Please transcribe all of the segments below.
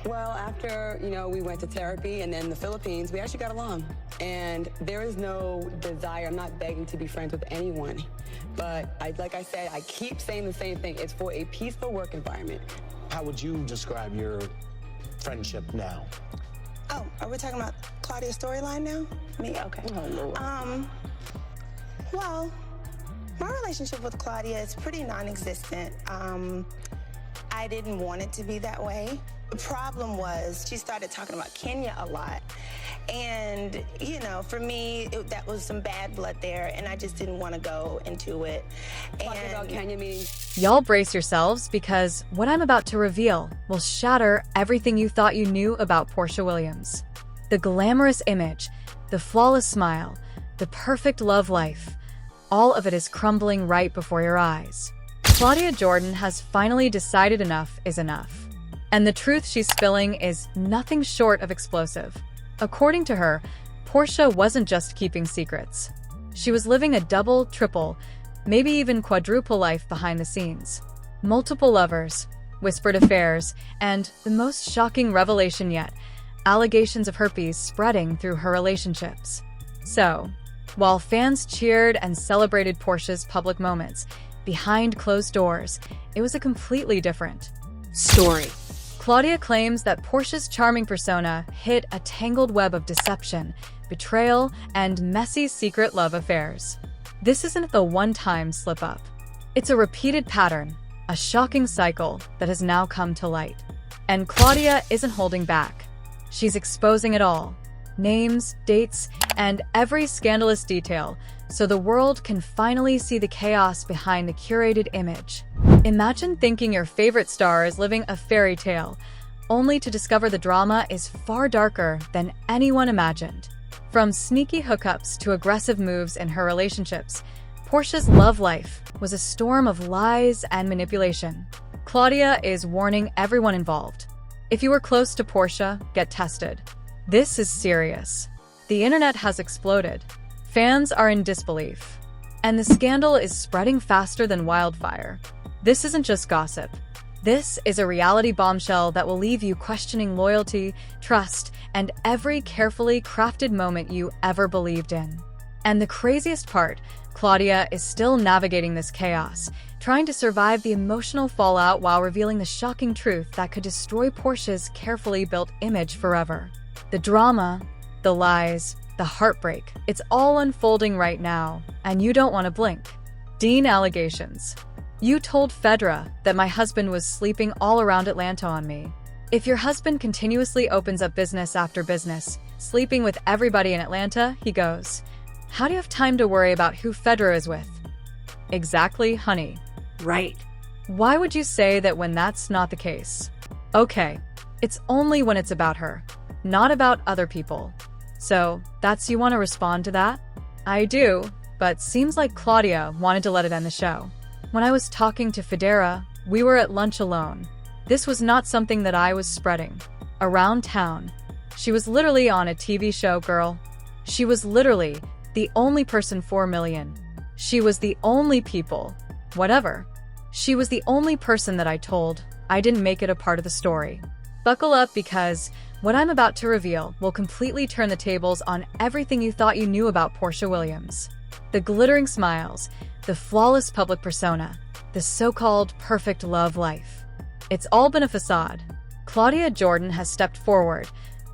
Well, after, we went to therapy and then the Philippines, we actually got along. And there is no desire, I'm not begging to be friends with anyone. But like I said, I keep saying the same thing. It's for a peaceful work environment. How would you describe your friendship now? Oh, are we talking about Claudia's storyline now? Me? Okay. Oh, Lord. Well, my relationship with Claudia is pretty non-existent. I didn't want it to be that way. The problem was she started talking about Kenya a lot. And, for me, that was some bad blood there, and I just didn't want to go into it. Talking about Kenya means... Y'all brace yourselves, because what I'm about to reveal will shatter everything you thought you knew about Porsha Williams. The glamorous image, the flawless smile, the perfect love life, all of it is crumbling right before your eyes. Claudia Jordan has finally decided enough is enough. And the truth she's spilling is nothing short of explosive. According to her, Porsha wasn't just keeping secrets. She was living a double, triple, maybe even quadruple life behind the scenes. Multiple lovers, whispered affairs, and the most shocking revelation yet, allegations of herpes spreading through her relationships. So, while fans cheered and celebrated Porsha's public moments, behind closed doors, it was a completely different story. Claudia claims that Porsha's charming persona hid a tangled web of deception, betrayal, and messy secret love affairs. This isn't the one-time slip-up. It's a repeated pattern, a shocking cycle that has now come to light. And Claudia isn't holding back. She's exposing it all. Names, dates, and every scandalous detail, so the world can finally see the chaos behind the curated image. Imagine thinking your favorite star is living a fairy tale, only to discover the drama is far darker than anyone imagined. From sneaky hookups to aggressive moves in her relationships, Porsha's love life was a storm of lies and manipulation. Claudia is warning everyone involved. If you were close to Porsha, get tested. This is serious. The internet has exploded. Fans are in disbelief. And the scandal is spreading faster than wildfire. This isn't just gossip. This is a reality bombshell that will leave you questioning loyalty, trust, and every carefully crafted moment you ever believed in. And the craziest part, Claudia is still navigating this chaos, trying to survive the emotional fallout while revealing the shocking truth that could destroy Porsha's carefully built image forever. The drama, the lies, the heartbreak, it's all unfolding right now, and you don't want to blink. Dean allegations. You told Fedra that my husband was sleeping all around Atlanta on me. If your husband continuously opens up business after business, sleeping with everybody in Atlanta, he goes, how do you have time to worry about who Fedra is with? Exactly, honey. Right. Why would you say that when that's not the case? Okay, it's only when it's about her, not about other people. So, you want to respond to that? I do, but seems like Claudia wanted to let it end the show. When I was talking to Fedra, we were at lunch alone. This was not something that I was spreading around town. She was literally on a TV show, girl. She was literally the only person 4 million. She was the only people. Whatever. She was the only person that I told. I didn't make it a part of the story. Buckle up, because what I'm about to reveal will completely turn the tables on everything you thought you knew about Porsha Williams. The glittering smiles, the flawless public persona, the so-called perfect love life. It's all been a facade. Claudia Jordan has stepped forward,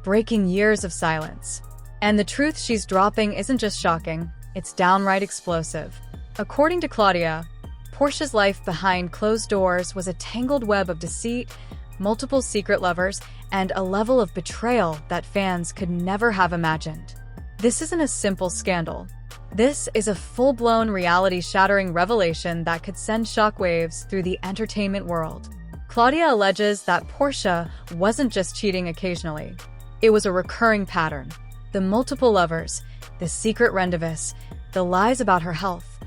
breaking years of silence. And the truth she's dropping isn't just shocking, it's downright explosive. According to Claudia, Porsha's life behind closed doors was a tangled web of deceit, multiple secret lovers, and a level of betrayal that fans could never have imagined. This isn't a simple scandal. This is a full-blown reality-shattering revelation that could send shockwaves through the entertainment world. Claudia alleges that Porsha wasn't just cheating occasionally. It was a recurring pattern. The multiple lovers, the secret rendezvous, the lies about her health.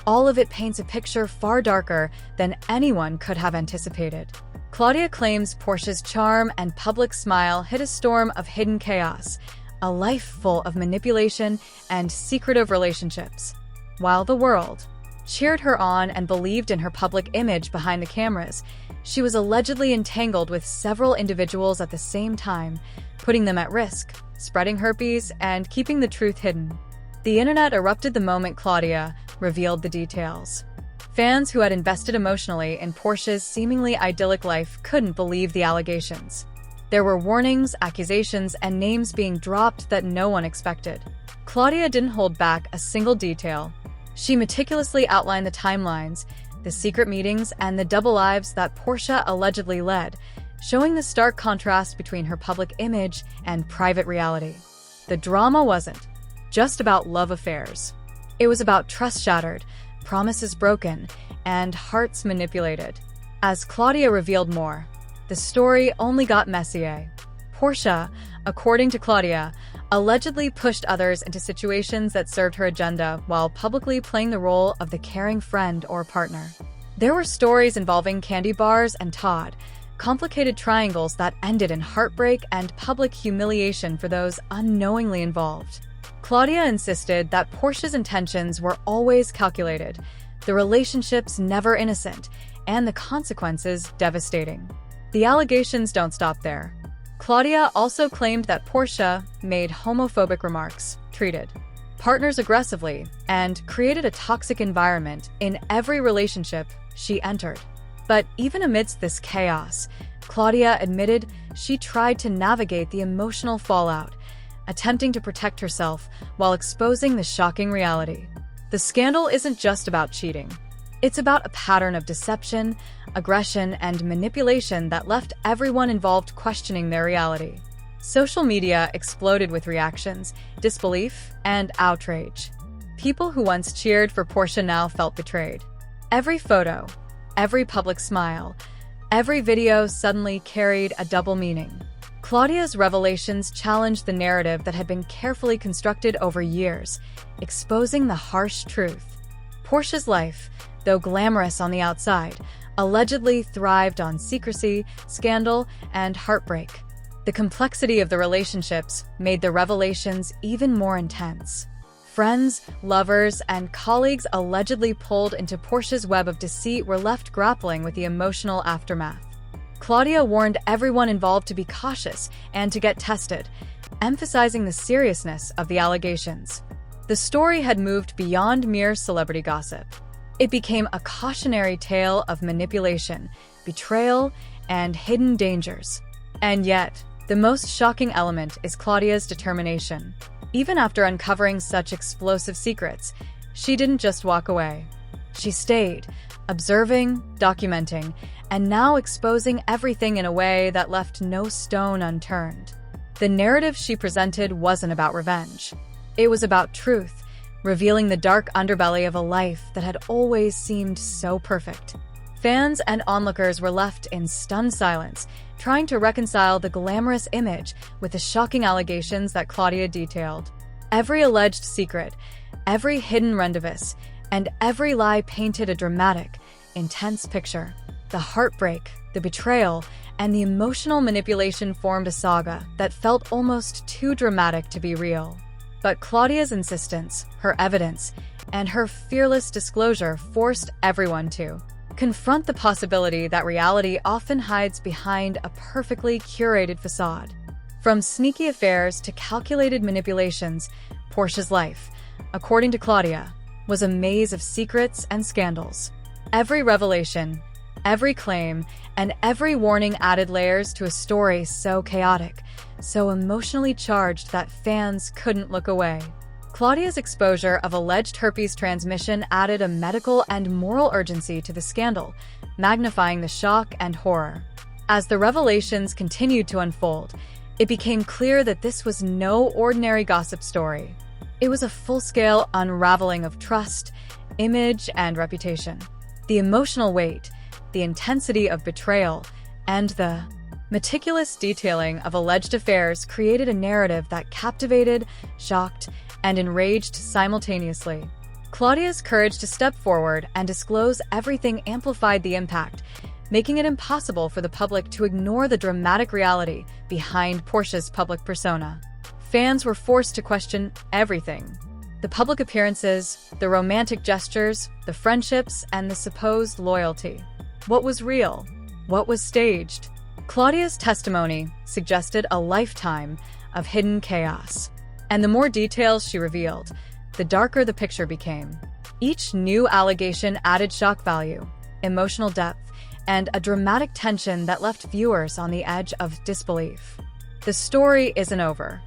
All of it paints a picture far darker than anyone could have anticipated. Claudia claims Porsha's charm and public smile hid a storm of hidden chaos, a life full of manipulation and secretive relationships. While the world, cheered her on, and believed in her public image behind the cameras, she was allegedly entangled with several individuals at the same time, putting them at risk, spreading herpes, and keeping the truth hidden. The internet erupted the moment Claudia revealed the details. Fans who had invested emotionally in Porsha's seemingly idyllic life couldn't believe the allegations. There were warnings, accusations, and names being dropped that no one expected. Claudia didn't hold back a single detail. She meticulously outlined the timelines, the secret meetings, and the double lives that Porsha allegedly led, showing the stark contrast between her public image and private reality. The drama wasn't just about love affairs. It was about trust shattered, promises broken, and hearts manipulated. As Claudia revealed more, the story only got messier. Porsha, according to Claudia, allegedly pushed others into situations that served her agenda while publicly playing the role of the caring friend or partner. There were stories involving candy bars and Todd, complicated triangles that ended in heartbreak and public humiliation for those unknowingly involved. Claudia insisted that Porsha's intentions were always calculated, the relationships never innocent, and the consequences devastating. The allegations don't stop there. Claudia also claimed that Porsha made homophobic remarks, treated partners aggressively, and created a toxic environment in every relationship she entered. But even amidst this chaos, Claudia admitted she tried to navigate the emotional fallout, attempting to protect herself while exposing the shocking reality. The scandal isn't just about cheating. It's about a pattern of deception, aggression, and manipulation that left everyone involved questioning their reality. Social media exploded with reactions, disbelief, and outrage. People who once cheered for Porsha now felt betrayed. Every photo, every public smile, every video suddenly carried a double meaning. Claudia's revelations challenged the narrative that had been carefully constructed over years, exposing the harsh truth. Porsha's life, though glamorous on the outside, allegedly thrived on secrecy, scandal, and heartbreak. The complexity of the relationships made the revelations even more intense. Friends, lovers, and colleagues allegedly pulled into Porsha's web of deceit were left grappling with the emotional aftermath. Claudia warned everyone involved to be cautious and to get tested, emphasizing the seriousness of the allegations. The story had moved beyond mere celebrity gossip. It became a cautionary tale of manipulation, betrayal, and hidden dangers. And yet, the most shocking element is Claudia's determination. Even after uncovering such explosive secrets, she didn't just walk away. She stayed, observing, documenting, and now exposing everything in a way that left no stone unturned. The narrative she presented wasn't about revenge. It was about truth, revealing the dark underbelly of a life that had always seemed so perfect. Fans and onlookers were left in stunned silence, trying to reconcile the glamorous image with the shocking allegations that Claudia detailed. Every alleged secret, every hidden rendezvous, and every lie painted a dramatic, intense picture. The heartbreak, the betrayal, and the emotional manipulation formed a saga that felt almost too dramatic to be real. But Claudia's insistence, her evidence, and her fearless disclosure forced everyone to confront the possibility that reality often hides behind a perfectly curated facade. From sneaky affairs to calculated manipulations, Porsha's life, according to Claudia, was a maze of secrets and scandals. Every revelation, every claim, and every warning added layers to a story so chaotic, so emotionally charged that fans couldn't look away. Claudia's exposure of alleged herpes transmission added a medical and moral urgency to the scandal, magnifying the shock and horror. As the revelations continued to unfold, it became clear that this was no ordinary gossip story. It was a full-scale unraveling of trust, image, and reputation. The emotional weight, the intensity of betrayal, and the meticulous detailing of alleged affairs created a narrative that captivated, shocked, and enraged simultaneously. Claudia's courage to step forward and disclose everything amplified the impact, making it impossible for the public to ignore the dramatic reality behind Porsha's public persona. Fans were forced to question everything, The public appearances, the romantic gestures, the friendships, and the supposed loyalty. What was real? What was staged? Claudia's testimony suggested a lifetime of hidden chaos. And the more details she revealed, the darker the picture became. Each new allegation added shock value, emotional depth, and a dramatic tension that left viewers on the edge of disbelief. The story isn't over.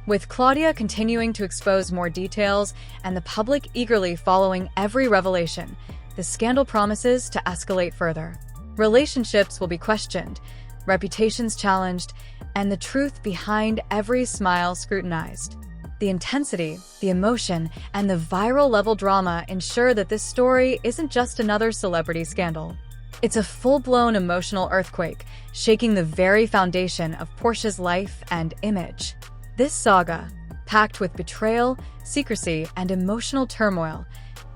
With Claudia continuing to expose more details and the public eagerly following every revelation, the scandal promises to escalate further. Relationships will be questioned, reputations challenged, and the truth behind every smile scrutinized. The intensity, the emotion, and the viral-level drama ensure that this story isn't just another celebrity scandal. It's a full-blown emotional earthquake, shaking the very foundation of Porsha's life and image. This saga, packed with betrayal, secrecy, and emotional turmoil,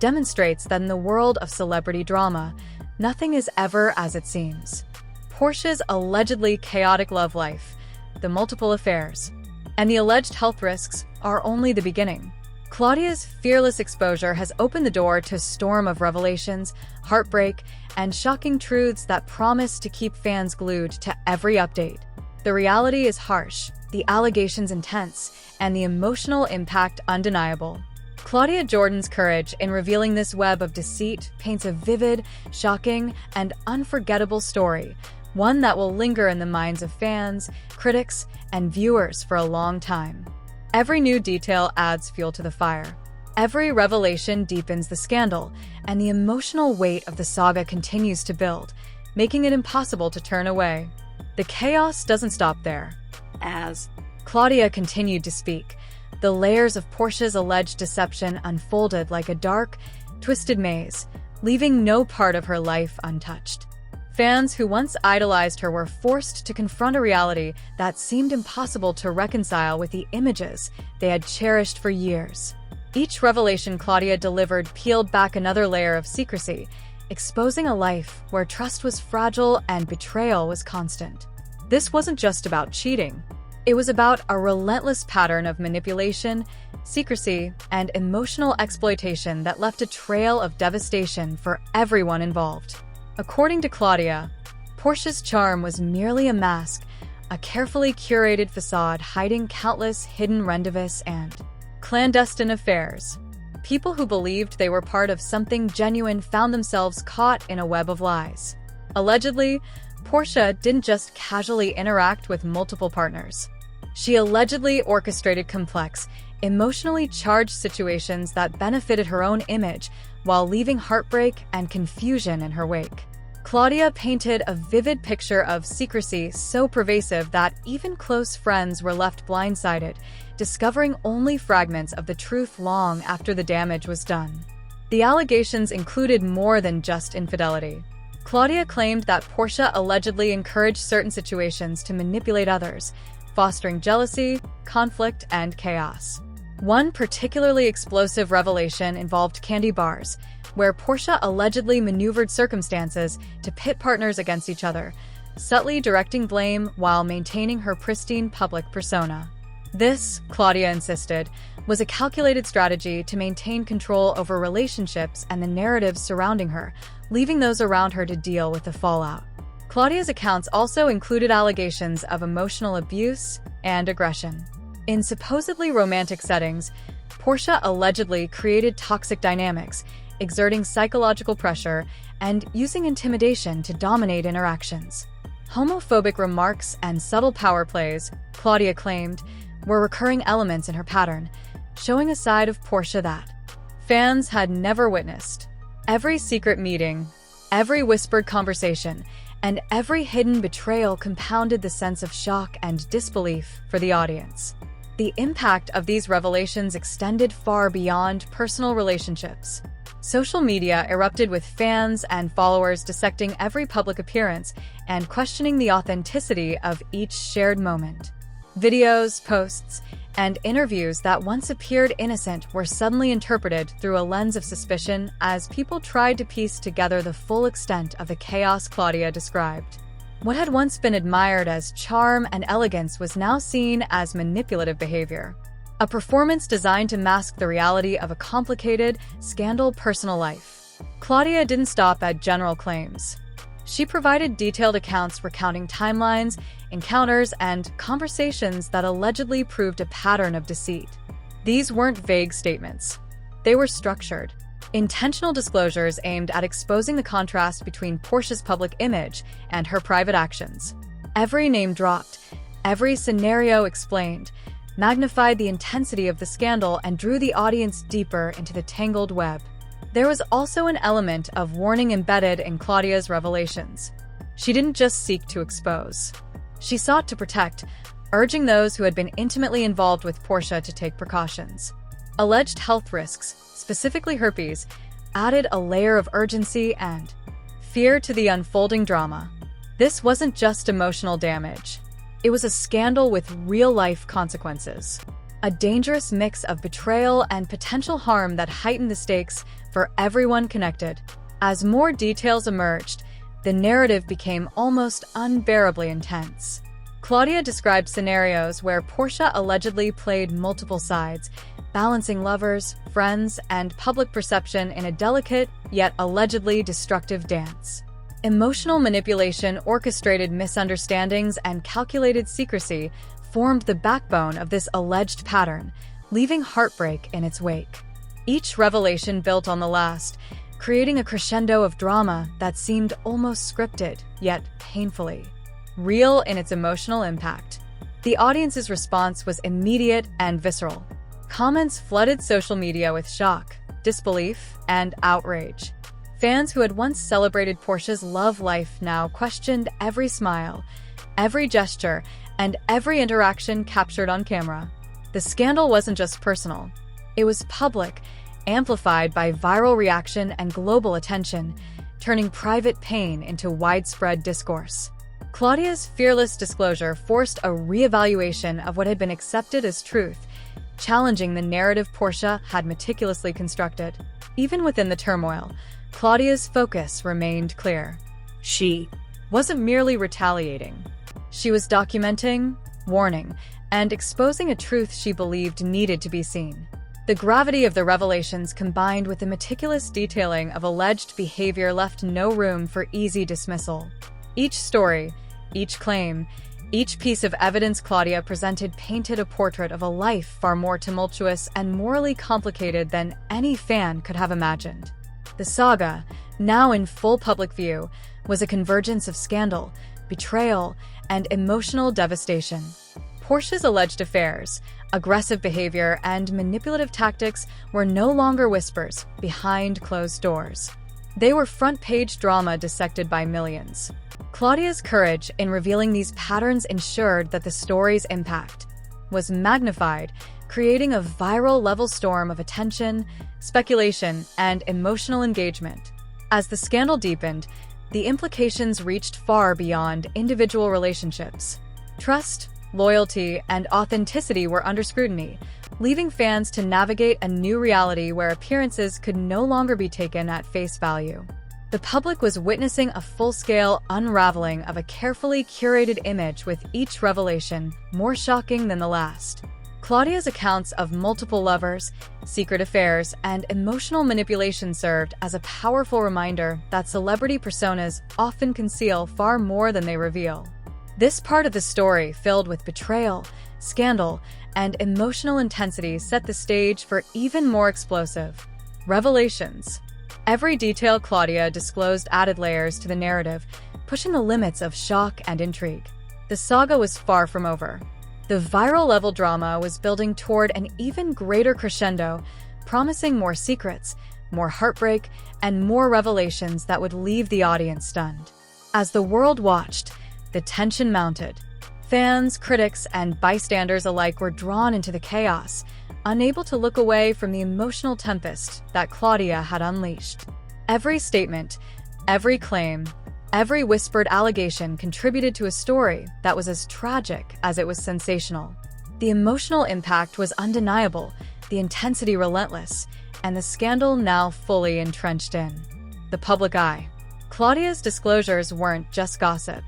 demonstrates that in the world of celebrity drama, nothing is ever as it seems. Porsha's allegedly chaotic love life, the multiple affairs, and the alleged health risks are only the beginning. Claudia's fearless exposure has opened the door to a storm of revelations, heartbreak, and shocking truths that promise to keep fans glued to every update. The reality is harsh, the allegations intense, and the emotional impact undeniable. Claudia Jordan's courage in revealing this web of deceit paints a vivid, shocking, and unforgettable story, one that will linger in the minds of fans, critics, and viewers for a long time. Every new detail adds fuel to the fire. Every revelation deepens the scandal, and the emotional weight of the saga continues to build, making it impossible to turn away. The chaos doesn't stop there. As Claudia continued to speak, the layers of Porsha's alleged deception unfolded like a dark, twisted maze, leaving no part of her life untouched. Fans who once idolized her were forced to confront a reality that seemed impossible to reconcile with the images they had cherished for years. Each revelation Claudia delivered peeled back another layer of secrecy, exposing a life where trust was fragile and betrayal was constant. This wasn't just about cheating. It was about a relentless pattern of manipulation, secrecy, and emotional exploitation that left a trail of devastation for everyone involved. According to Claudia, Porsha's charm was merely a mask, a carefully curated facade hiding countless hidden rendezvous and clandestine affairs. People who believed they were part of something genuine found themselves caught in a web of lies. Allegedly, Porsha didn't just casually interact with multiple partners. She allegedly orchestrated complex, emotionally charged situations that benefited her own image while leaving heartbreak and confusion in her wake. Claudia painted a vivid picture of secrecy so pervasive that even close friends were left blindsided, discovering only fragments of the truth long after the damage was done. The allegations included more than just infidelity. Claudia claimed that Porsha allegedly encouraged certain situations to manipulate others, fostering jealousy, conflict, and chaos. One particularly explosive revelation involved candy bars, where Porsha allegedly maneuvered circumstances to pit partners against each other, subtly directing blame while maintaining her pristine public persona. This, Claudia insisted, was a calculated strategy to maintain control over relationships and the narratives surrounding her, leaving those around her to deal with the fallout. Claudia's accounts also included allegations of emotional abuse and aggression. In supposedly romantic settings, Porsha allegedly created toxic dynamics, exerting psychological pressure and using intimidation to dominate interactions. Homophobic remarks and subtle power plays, Claudia claimed, were recurring elements in her pattern, showing a side of Porsha that fans had never witnessed. Every secret meeting, every whispered conversation, and every hidden betrayal compounded the sense of shock and disbelief for the audience. The impact of these revelations extended far beyond personal relationships. Social media erupted with fans and followers dissecting every public appearance and questioning the authenticity of each shared moment. Videos, posts, and interviews that once appeared innocent were suddenly interpreted through a lens of suspicion as people tried to piece together the full extent of the chaos Claudia described. What had once been admired as charm and elegance was now seen as manipulative behavior. a performance designed to mask the reality of a complicated, scandal personal life. Claudia didn't stop at general claims. She provided detailed accounts recounting timelines, encounters, and conversations that allegedly proved a pattern of deceit. These weren't vague statements. They were structured, intentional disclosures aimed at exposing the contrast between Porsha's public image and her private actions. Every name dropped, every scenario explained, magnified the intensity of the scandal and drew the audience deeper into the tangled web. There was also an element of warning embedded in Claudia's revelations. She didn't just seek to expose. She sought to protect, urging those who had been intimately involved with Porsha to take precautions. Alleged health risks, specifically herpes, added a layer of urgency and fear to the unfolding drama. This wasn't just emotional damage. It was a scandal with real-life consequences. A dangerous mix of betrayal and potential harm that heightened the stakes for everyone connected. As more details emerged, the narrative became almost unbearably intense. Claudia described scenarios where Porsha allegedly played multiple sides, balancing lovers, friends, and public perception in a delicate, yet allegedly destructive dance. Emotional manipulation, orchestrated misunderstandings, and calculated secrecy formed the backbone of this alleged pattern, leaving heartbreak in its wake. Each revelation built on the last, creating a crescendo of drama that seemed almost scripted, yet painfully real in its emotional impact. The audience's response was immediate and visceral. Comments flooded social media with shock, disbelief, and outrage. Fans who had once celebrated Porsha's love life now questioned every smile, every gesture, and every interaction captured on camera. The scandal wasn't just personal. It was public, amplified by viral reaction and global attention, turning private pain into widespread discourse. Claudia's fearless disclosure forced a reevaluation of what had been accepted as truth, challenging the narrative Porsha had meticulously constructed. Even within the turmoil, Claudia's focus remained clear. She wasn't merely retaliating. She was documenting, warning, and exposing a truth she believed needed to be seen. The gravity of the revelations combined with the meticulous detailing of alleged behavior left no room for easy dismissal. Each story, each claim, each piece of evidence Claudia presented painted a portrait of a life far more tumultuous and morally complicated than any fan could have imagined. The saga, now in full public view, was a convergence of scandal, betrayal, and emotional devastation. Porsha's alleged affairs, aggressive behavior, and manipulative tactics were no longer whispers behind closed doors. They were front-page drama dissected by millions. Claudia's courage in revealing these patterns ensured that the story's impact was magnified, creating a viral-level storm of attention, speculation, and emotional engagement. As the scandal deepened, the implications reached far beyond individual relationships. Trust, loyalty, and authenticity were under scrutiny, leaving fans to navigate a new reality where appearances could no longer be taken at face value. The public was witnessing a full-scale unraveling of a carefully curated image, with each revelation more shocking than the last. Claudia's accounts of multiple lovers, secret affairs, and emotional manipulation served as a powerful reminder that celebrity personas often conceal far more than they reveal. This part of the story, filled with betrayal, scandal, and emotional intensity, set the stage for even more explosive revelations. Every detail Claudia disclosed added layers to the narrative, pushing the limits of shock and intrigue. The saga was far from over. The viral-level drama was building toward an even greater crescendo, promising more secrets, more heartbreak, and more revelations that would leave the audience stunned. As the world watched, the tension mounted. Fans, critics, and bystanders alike were drawn into the chaos, unable to look away from the emotional tempest that Claudia had unleashed. Every statement, every claim, every whispered allegation contributed to a story that was as tragic as it was sensational. The emotional impact was undeniable, the intensity relentless, and the scandal now fully entrenched in the public eye. Claudia's disclosures weren't just gossip.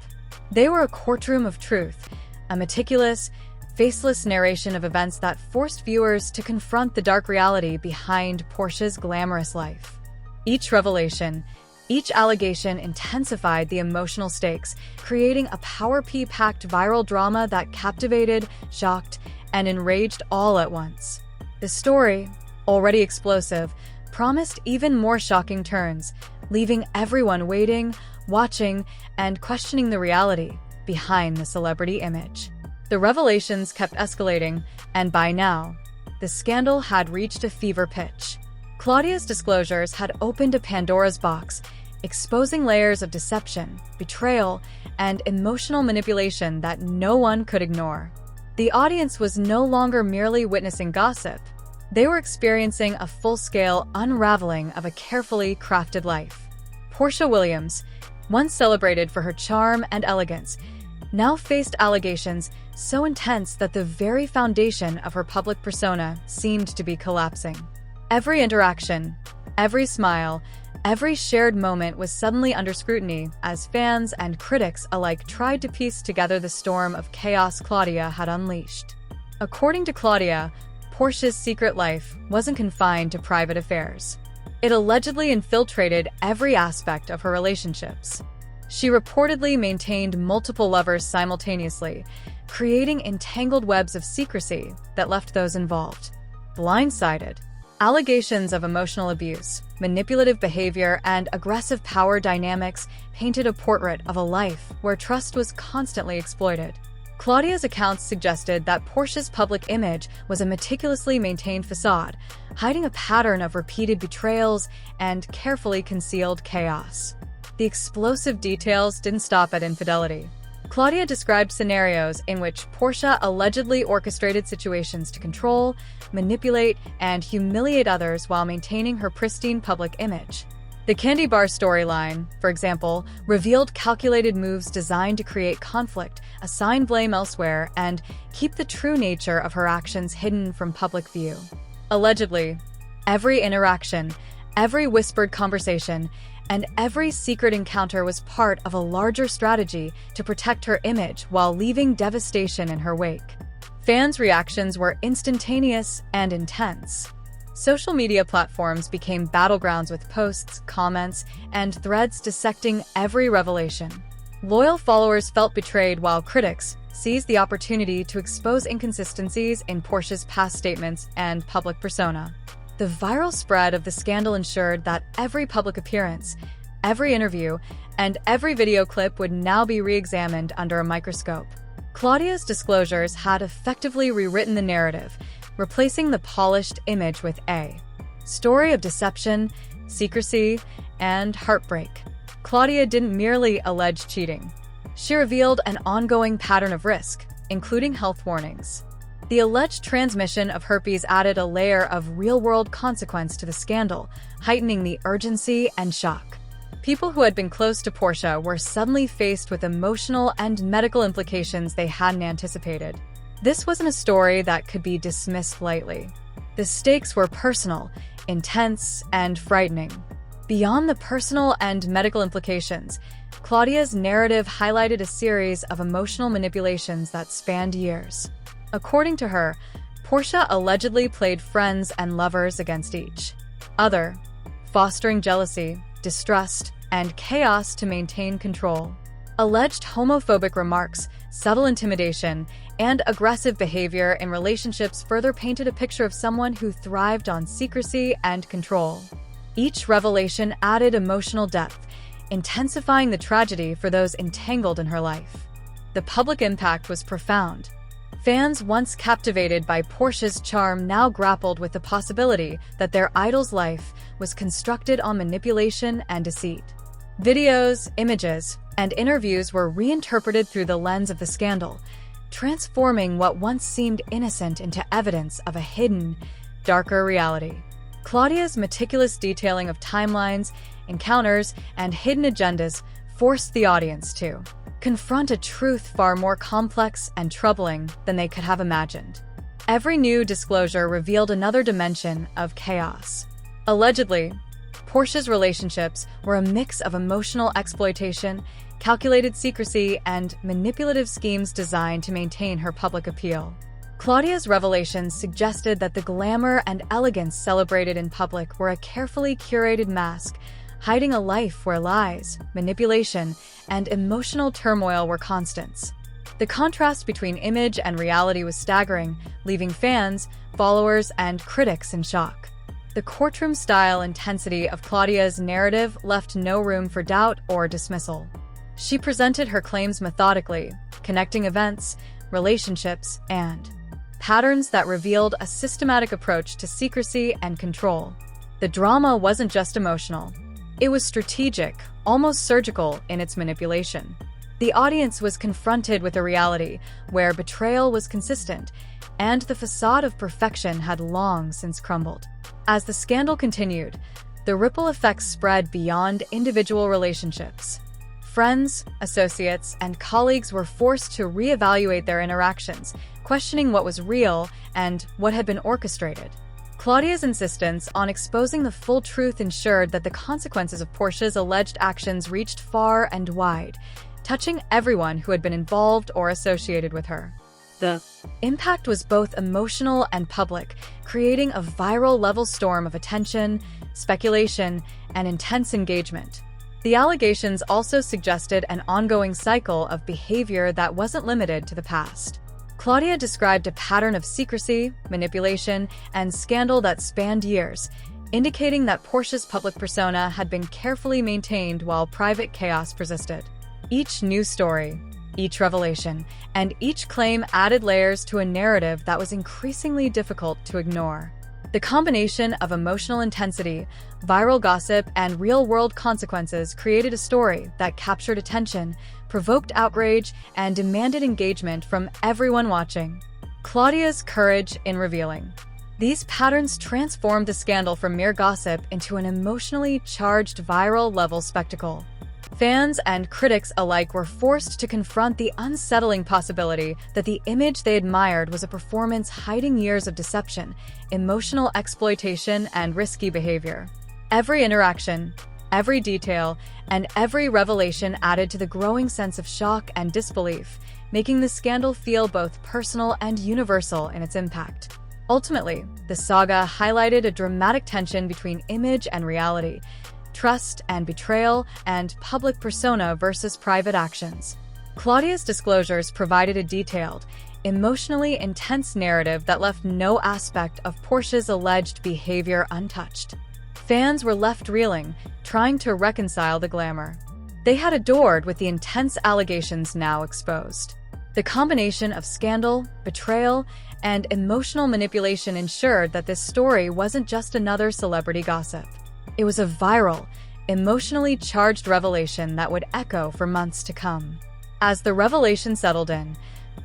They were a courtroom of truth, a meticulous, faceless narration of events that forced viewers to confront the dark reality behind Porsha's glamorous life. Each revelation, each allegation intensified the emotional stakes, creating a power-packed viral drama that captivated, shocked, and enraged all at once. The story, already explosive, promised even more shocking turns, leaving everyone waiting, watching, and questioning the reality behind the celebrity image. The revelations kept escalating, and by now, the scandal had reached a fever pitch. Claudia's disclosures had opened a Pandora's box, exposing layers of deception, betrayal, and emotional manipulation that no one could ignore. The audience was no longer merely witnessing gossip. They were experiencing a full-scale unraveling of a carefully crafted life. Porsha Williams, once celebrated for her charm and elegance, now faced allegations so intense that the very foundation of her public persona seemed to be collapsing. Every interaction, every smile, every shared moment was suddenly under scrutiny as fans and critics alike tried to piece together the storm of chaos Claudia had unleashed. According to Claudia, Porsha's secret life wasn't confined to private affairs. It allegedly infiltrated every aspect of her relationships. She reportedly maintained multiple lovers simultaneously, creating entangled webs of secrecy that left those involved blindsided. Allegations of emotional abuse, manipulative behavior, and aggressive power dynamics painted a portrait of a life where trust was constantly exploited. Claudia's accounts suggested that Porsha's public image was a meticulously maintained facade, hiding a pattern of repeated betrayals and carefully concealed chaos. The explosive details didn't stop at infidelity. Claudia described scenarios in which Porsha allegedly orchestrated situations to control, manipulate, and humiliate others while maintaining her pristine public image. The candy bar storyline, for example, revealed calculated moves designed to create conflict, assign blame elsewhere, and keep the true nature of her actions hidden from public view. Allegedly, every interaction, every whispered conversation, and every secret encounter was part of a larger strategy to protect her image while leaving devastation in her wake. Fans' reactions were instantaneous and intense. Social media platforms became battlegrounds with posts, comments, and threads dissecting every revelation. Loyal followers felt betrayed while critics seized the opportunity to expose inconsistencies in Porsha's past statements and public persona. The viral spread of the scandal ensured that every public appearance, every interview, and every video clip would now be re-examined under a microscope. Claudia's disclosures had effectively rewritten the narrative, replacing the polished image with a story of deception, secrecy, and heartbreak. Claudia didn't merely allege cheating. She revealed an ongoing pattern of risk, including health warnings. The alleged transmission of herpes added a layer of real-world consequence to the scandal, heightening the urgency and shock. People who had been close to Porsha were suddenly faced with emotional and medical implications they hadn't anticipated. This wasn't a story that could be dismissed lightly. The stakes were personal, intense, and frightening. Beyond the personal and medical implications, Claudia's narrative highlighted a series of emotional manipulations that spanned years. According to her, Porsha allegedly played friends and lovers against each other, fostering jealousy, distrust, and chaos to maintain control. Alleged homophobic remarks, subtle intimidation, and aggressive behavior in relationships further painted a picture of someone who thrived on secrecy and control. Each revelation added emotional depth, intensifying the tragedy for those entangled in her life. The public impact was profound. Fans once captivated by Porsha's charm now grappled with the possibility that their idol's life was constructed on manipulation and deceit. Videos, images, and interviews were reinterpreted through the lens of the scandal, transforming what once seemed innocent into evidence of a hidden, darker reality. Claudia's meticulous detailing of timelines, encounters, and hidden agendas forced the audience to confront a truth far more complex and troubling than they could have imagined. Every new disclosure revealed another dimension of chaos. Allegedly, Porsha's relationships were a mix of emotional exploitation, calculated secrecy, and manipulative schemes designed to maintain her public appeal. Claudia's revelations suggested that the glamour and elegance celebrated in public were a carefully curated mask, hiding a life where lies, manipulation, and emotional turmoil were constants. The contrast between image and reality was staggering, leaving fans, followers, and critics in shock. The courtroom-style intensity of Claudia's narrative left no room for doubt or dismissal. She presented her claims methodically, connecting events, relationships, and patterns that revealed a systematic approach to secrecy and control. The drama wasn't just emotional. It was strategic, almost surgical in its manipulation. The audience was confronted with a reality where betrayal was consistent, and the facade of perfection had long since crumbled. As the scandal continued, the ripple effects spread beyond individual relationships. Friends, associates, and colleagues were forced to reevaluate their interactions, questioning what was real and what had been orchestrated. Claudia's insistence on exposing the full truth ensured that the consequences of Porsha's alleged actions reached far and wide, touching everyone who had been involved or associated with her. The impact was both emotional and public, creating a viral-level storm of attention, speculation, and intense engagement. The allegations also suggested an ongoing cycle of behavior that wasn't limited to the past. Claudia described a pattern of secrecy, manipulation, and scandal that spanned years, indicating that Porsha's public persona had been carefully maintained while private chaos persisted. Each news story, each revelation, and each claim added layers to a narrative that was increasingly difficult to ignore. The combination of emotional intensity, viral gossip, and real-world consequences created a story that captured attention, provoked outrage, and demanded engagement from everyone watching. Claudia's courage in revealing. These patterns transformed the scandal from mere gossip into an emotionally charged viral-level spectacle. Fans and critics alike were forced to confront the unsettling possibility that the image they admired was a performance hiding years of deception, emotional exploitation, and risky behavior. Every interaction, every detail, and every revelation added to the growing sense of shock and disbelief, making the scandal feel both personal and universal in its impact. Ultimately, the saga highlighted a dramatic tension between image and reality, trust and betrayal, and public persona versus private actions. Claudia's disclosures provided a detailed, emotionally intense narrative that left no aspect of Porsha's alleged behavior untouched. Fans were left reeling, trying to reconcile the glamour they had adored with the intense allegations now exposed. The combination of scandal, betrayal, and emotional manipulation ensured that this story wasn't just another celebrity gossip. It was a viral, emotionally charged revelation that would echo for months to come. As the revelation settled in,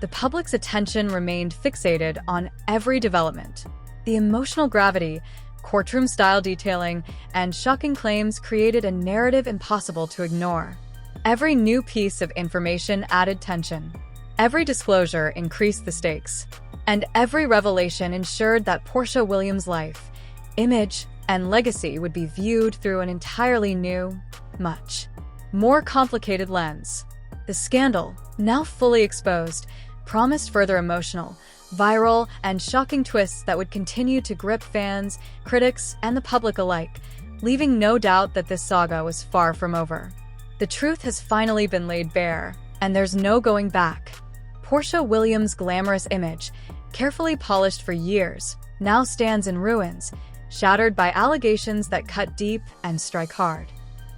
the public's attention remained fixated on every development. The emotional gravity, courtroom-style detailing, and shocking claims created a narrative impossible to ignore. Every new piece of information added tension. Every disclosure increased the stakes. And every revelation ensured that Porsha Williams' life, image, and legacy would be viewed through an entirely new, much more complicated lens. The scandal, now fully exposed, promised further emotional, viral, and shocking twists that would continue to grip fans, critics, and the public alike, leaving no doubt that this saga was far from over. The truth has finally been laid bare, and there's no going back. Porsha Williams' glamorous image, carefully polished for years, now stands in ruins, shattered by allegations that cut deep and strike hard.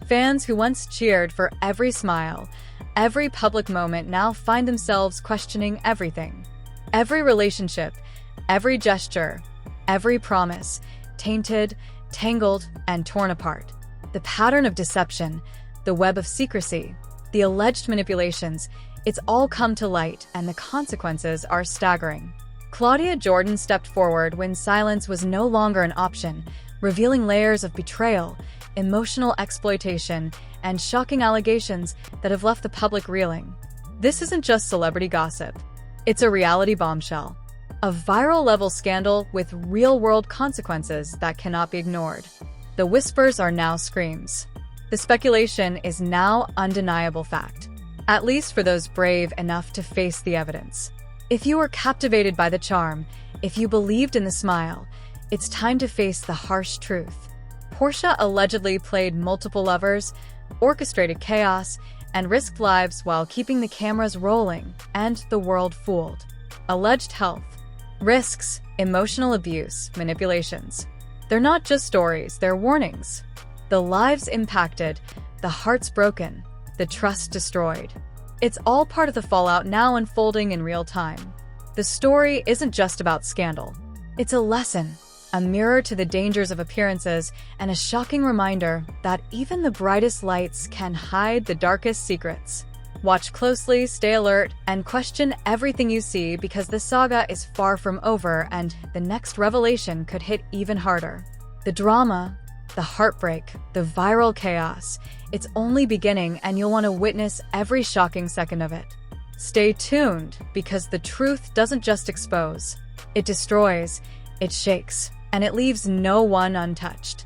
Fans who once cheered for every smile, every public moment now find themselves questioning everything. Every relationship, every gesture, every promise, tainted, tangled, and torn apart. The pattern of deception, the web of secrecy, the alleged manipulations, it's all come to light, and the consequences are staggering. Claudia Jordan stepped forward when silence was no longer an option, revealing layers of betrayal, emotional exploitation, and shocking allegations that have left the public reeling. This isn't just celebrity gossip. It's a reality bombshell. A viral-level scandal with real-world consequences that cannot be ignored. The whispers are now screams. The speculation is now undeniable fact, at least for those brave enough to face the evidence. If you were captivated by the charm, if you believed in the smile, it's time to face the harsh truth. Porsha allegedly played multiple lovers, orchestrated chaos, and risked lives while keeping the cameras rolling and the world fooled. Alleged health, risks, emotional abuse, manipulations. They're not just stories, they're warnings. The lives impacted, the hearts broken, the trust destroyed. It's all part of the fallout now unfolding in real time. The story isn't just about scandal. It's a lesson, a mirror to the dangers of appearances, and a shocking reminder that even the brightest lights can hide the darkest secrets. Watch closely, stay alert, and question everything you see because the saga is far from over and the next revelation could hit even harder. The drama, the heartbreak, the viral chaos, it's only beginning and you'll want to witness every shocking second of it. Stay tuned because the truth doesn't just expose. It destroys, it shakes, and it leaves no one untouched.